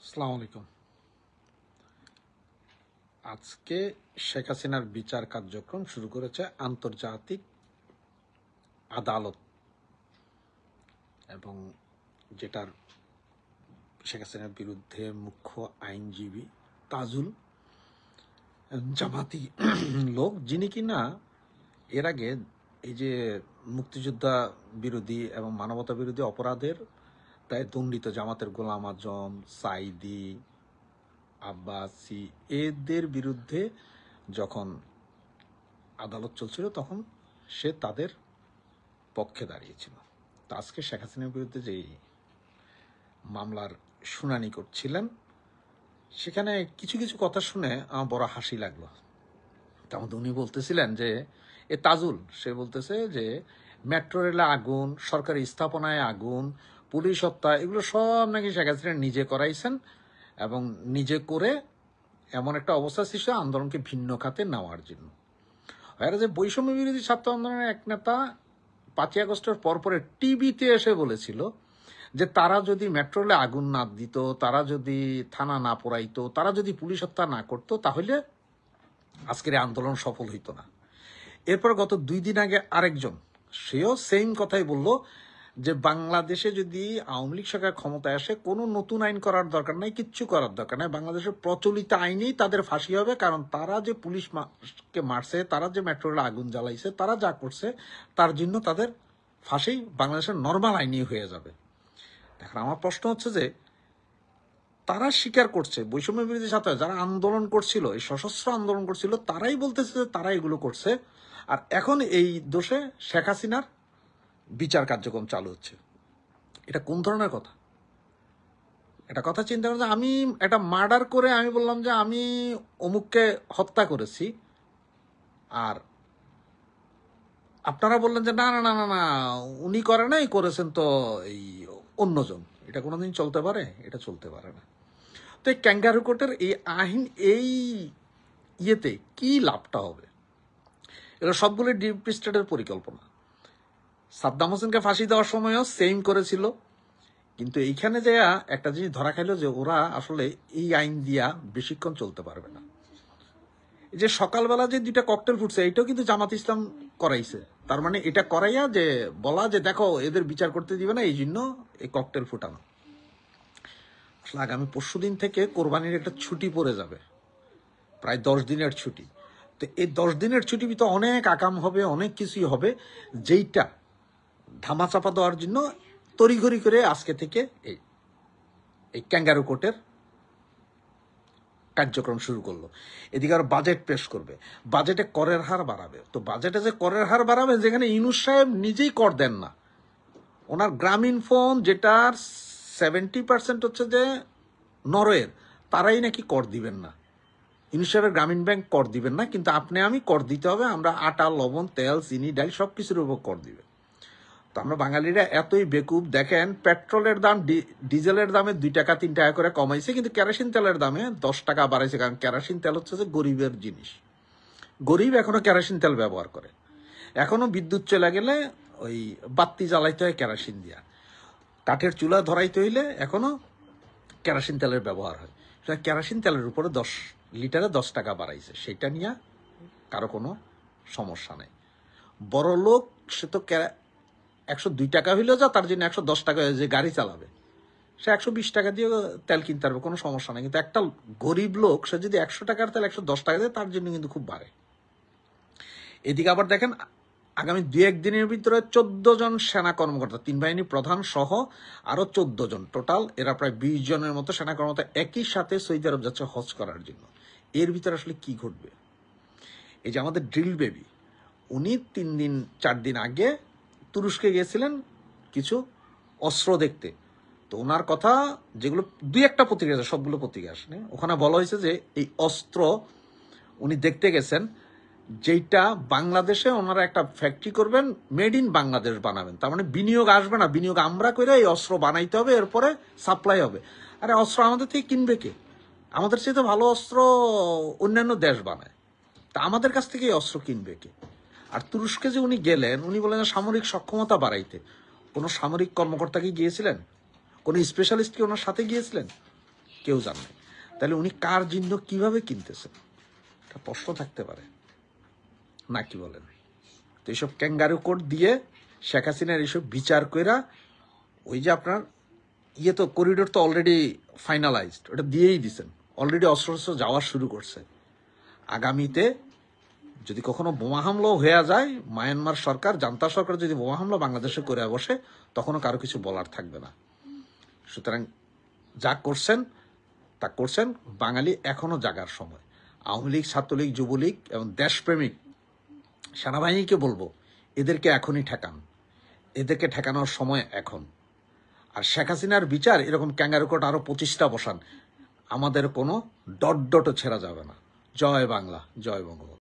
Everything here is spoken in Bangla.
আসসালামু আলাইকুম। আজকে শেখ হাসিনার বিচার কার্যক্রম শুরু করেছে আন্তর্জাতিক আদালত, এবং যেটার শেখ হাসিনার বিরুদ্ধে মুখ্য আইনজীবী তাজুল, জামাতি লোক, যিনি কিনা এর আগে এই যে মুক্তিযোদ্ধা বিরোধী এবং মানবতা বিরোধী অপরাধের দায়ে দণ্ডিত জামাতের গোলাম আজম, সাইদি, আব্বাসি এদের বিরুদ্ধে যখন আদালত চলছিল তখন সে তাদের পক্ষে দাঁড়িয়েছিল। তো আজকে শেখ হাসিনার বিরুদ্ধে যে মামলার শুনানি করছিলেন, সেখানে কিছু কিছু কথা শুনে আমার বড় হাসি লাগলো। তার মধ্যে উনি বলতেছিলেন যে তাজুল, সে বলতেছে যে মেট্রো রেলে আগুন, সরকারি স্থাপনায় আগুন, পুলিশ হত্যা, এগুলো সব নাকি শেখ হাসিনা নিজে করাইছেন, এবং নিজে করে এমন একটা অবস্থা সৃষ্টি আন্দোলনকে ভিন্ন খাতে নেওয়ার জন্য। এরা যে বৈষম্য বিরোধী ছাত্র আন্দোলনের এক নেতা 5ই আগস্টের পরপরে টিভিতে এসে বলেছিল যে তারা যদি মেট্রো রেলে আগুন না দিত, তারা যদি থানা না পোড়াইতো, তারা যদি পুলিশ হত্যা না করতো, তাহলে আজকের আন্দোলন সফল হইতো না। এরপর গত 2 দিন আগে আরেকজন, সেও সেম কথাই বলল যে বাংলাদেশে যদি আওয়ামী লীগ সরকার ক্ষমতায় আসে, কোনো নতুন আইন করার দরকার নাই, কিচ্ছু করার দরকার নাই, বাংলাদেশের প্রচলিত আইনেই তাদের ফাঁসি হবে, কারণ তারা যে পুলিশকে মারছে, তারা যে মেট্রো রেলে আগুন জ্বালাইছে, তারা যা করছে তার জন্য তাদের ফাঁসি বাংলাদেশের নর্মাল আইনই হয়ে যাবে। এখন আমার প্রশ্ন হচ্ছে যে তারা স্বীকার করছে, বৈষম্য বিরোধী ছাত্র যারা আন্দোলন করছিল, এই সশস্ত্র আন্দোলন করছিল, তারাই বলতেছে যে তারা এগুলো করছে, আর এখন এই দোষে শেখ হাসিনার বিচার কার্যক্রম চালু হচ্ছে। এটা কোন ধরনের কথা? এটা কথা চিন্তা করছে, আমি একটা মার্ডার করে আমি বললাম যে আমি অমুককে হত্যা করেছি, আর আপনারা বললেন যে না না না না না উনি করে নাই, করেছেন তো এই অন্যজন। এটা কোনোদিন চলতে পারে? এটা চলতে পারে না। তো এই ক্যাঙ্গারু কোর্টের এই আইন, এই ইয়েতে কি লাভটা হবে? এগুলো সবগুলো ডিপ স্টেটের পরিকল্পনা। সাদ্দাম হোসেনকে ফাঁসি দেওয়ার সময়ও সেম করেছিল, কিন্তু এইখানে যে একটা জিনিস ধরা খাইলো যে ওরা আসলে এই আইন দিয়া বেশিক্ষণ চলতে পারবে না। এই যে সকালবেলা যে 2টা ককটেল ফুটছে, এইটাও কিন্তু জামাত ইসলাম করাইছে। তার মানে এটা করাইয়া যে বলা যে দেখো এদের বিচার করতে দিবে না, এই জন্য এই ককটেল ফুটানো। আসলে আগামী পরশুদিন থেকে কোরবানির একটা ছুটি পড়ে যাবে, প্রায় 10 দিনের ছুটি। তো এই 10 দিনের ছুটির ভিতরে অনেক আকাম হবে, অনেক কিছুই হবে, যেইটা ধামাচাপা দেওয়ার জন্য তড়িঘড়ি করে আজকে থেকে এই ক্যাঙ্গারু কোর্টের কার্যক্রম শুরু করলো। এদিকে আর বাজেট পেশ করবে, বাজেটে করের হার বাড়াবে। তো বাজেটে যে করের হার বাড়াবে, যেখানে ইউনূস সাহেব নিজেই কর দেন না, ওনার গ্রামীণ ফোন যেটার 70% হচ্ছে যে নরওয়ের, তারাই নাকি কর দিবেন না। ইউনূস সাহেবের গ্রামীণ ব্যাংক কর দিবেন না, কিন্তু আপনি আমি কর দিতে হবে, আমরা আটা, লবণ, তেল, চিনি, ডাল সব কিছুর উপর কর দিবে। তো আমরা বাঙালিরা এতই বেকুব, দেখেন পেট্রোলের দাম, ডিজেলের দামে 2 টাকা 3 টাকা করে কমাইছে, কিন্তু কেরোসিন তেলের দামে 10 টাকা বাড়াইছে, কারণ কেরোসিন তেল হচ্ছে যে গরিবের জিনিস। গরিব এখনো কেরোসিন তেল ব্যবহার করে, এখনো বিদ্যুৎ চলে গেলে ওই বাতি জ্বালাইতে হয় কেরোসিন দিয়া, কাঠের চুলা ধরাইতে হইলে এখনো কেরোসিন তেলের ব্যবহার হয়। সেটা কেরোসিন তেলের উপরে 10 লিটারে 10 টাকা বাড়াইছে, সেটা নিয়ে কারো কোনো সমস্যা নেই। বড় লোক সে তো 102 টাকা হইলেও যা, তার জন্য 110 টাকা যে গাড়ি চালাবে, সে 120 টাকা দিয়ে তেল কিনতে পারবে, কোনো সমস্যা নেই। কিন্তু একটা গরিব লোক সে যদি 100 টাকার তেল 110 টাকা দেয়, তার জন্য কিন্তু খুব বাড়ে। এদিকে আবার দেখেন আগামী 2-1 দিনের ভিতরে 14 জন সেনা কর্মকর্তা, 3 বাহিনী প্রধান সহ আরো 14 জন, টোটাল এরা প্রায় 20 জনের মতো সেনা কর্মকর্তা একই সাথে সৌদি আরব যাচ্ছে হজ করার জন্য। এর ভিতরে আসলে কি ঘটবে? এই যে আমাদের ড্রিল বেবি, উনি 3-4 দিন আগে তুরস্কে গিয়েছিলেন কিছু অস্ত্র দেখতে। তো ওনার কথা যেগুলো 2-1টা পত্রিকা আছে, সবগুলো পত্রিকা আসেনি, ওখানে বলা হয়েছে যে এই অস্ত্র উনি দেখতে গেছেন, যেটা বাংলাদেশে ওনারা একটা ফ্যাক্টরি করবেন, মেড ইন বাংলাদেশ বানাবেন। তার মানে বিনিয়োগ আসবে না, বিনিয়োগ আমরা করে এই অস্ত্র বানাইতে হবে, এরপরে সাপ্লাই হবে। আরে অস্ত্র আমাদের থেকে কিনবে কে? আমাদের চেয়ে তো ভালো অস্ত্র অন্যান্য দেশ বানায়, তা আমাদের কাছ থেকে এই অস্ত্র কিনবে কে? আর তুরস্কে যে উনি গেলেন, উনি বলেন সামরিক সক্ষমতা বাড়াইতে। কোনো সামরিক কর্মকর্তা কি গিয়েছিলেন? কোনো স্পেশালিস্ট কি ওনার সাথে গিয়েছিলেন? কেউ জান নাই। তাহলে উনি কার চিহ্ন কিভাবে কিনতেছেন, একটা প্রশ্ন থাকতে পারে, না কি বলেন? তো এইসব ক্যাঙ্গারু কোড দিয়ে শেখ হাসিনার এইসব বিচার কইরা, ওই যে আপনার তো করিডোর তো অলরেডি ফাইনালাইজড, ওটা দিয়েই দিছেন, অলরেডি অস্ত্র যাওয়া শুরু করছে। আগামীতে যদি কখনো বোমা হামলাও হয়ে যায়, মায়ানমার সরকার, জান্তা সরকার যদি বোমা হামলা বাংলাদেশে করে বসে, তখনও কারো কিছু বলার থাকবে না। সুতরাং যা করছেন তা করছেন, বাঙালি এখনো জাগার সময়। আওয়ামী লীগ, ছাত্রলীগ, যুবলীগ এবং দেশপ্রেমিক সেনাবাহিনীকে বলবো, এদেরকে এখনই ঠেকান, এদেরকে ঠেকানোর সময় এখন। আর শেখ হাসিনার বিচার এরকম ক্যাঙ্গারু কোর্ট আরো 25টা বসান, আমাদের কোনো ডট ডটও ছেড়া যাবে না। জয় বাংলা, জয় বঙ্গবন্ধু।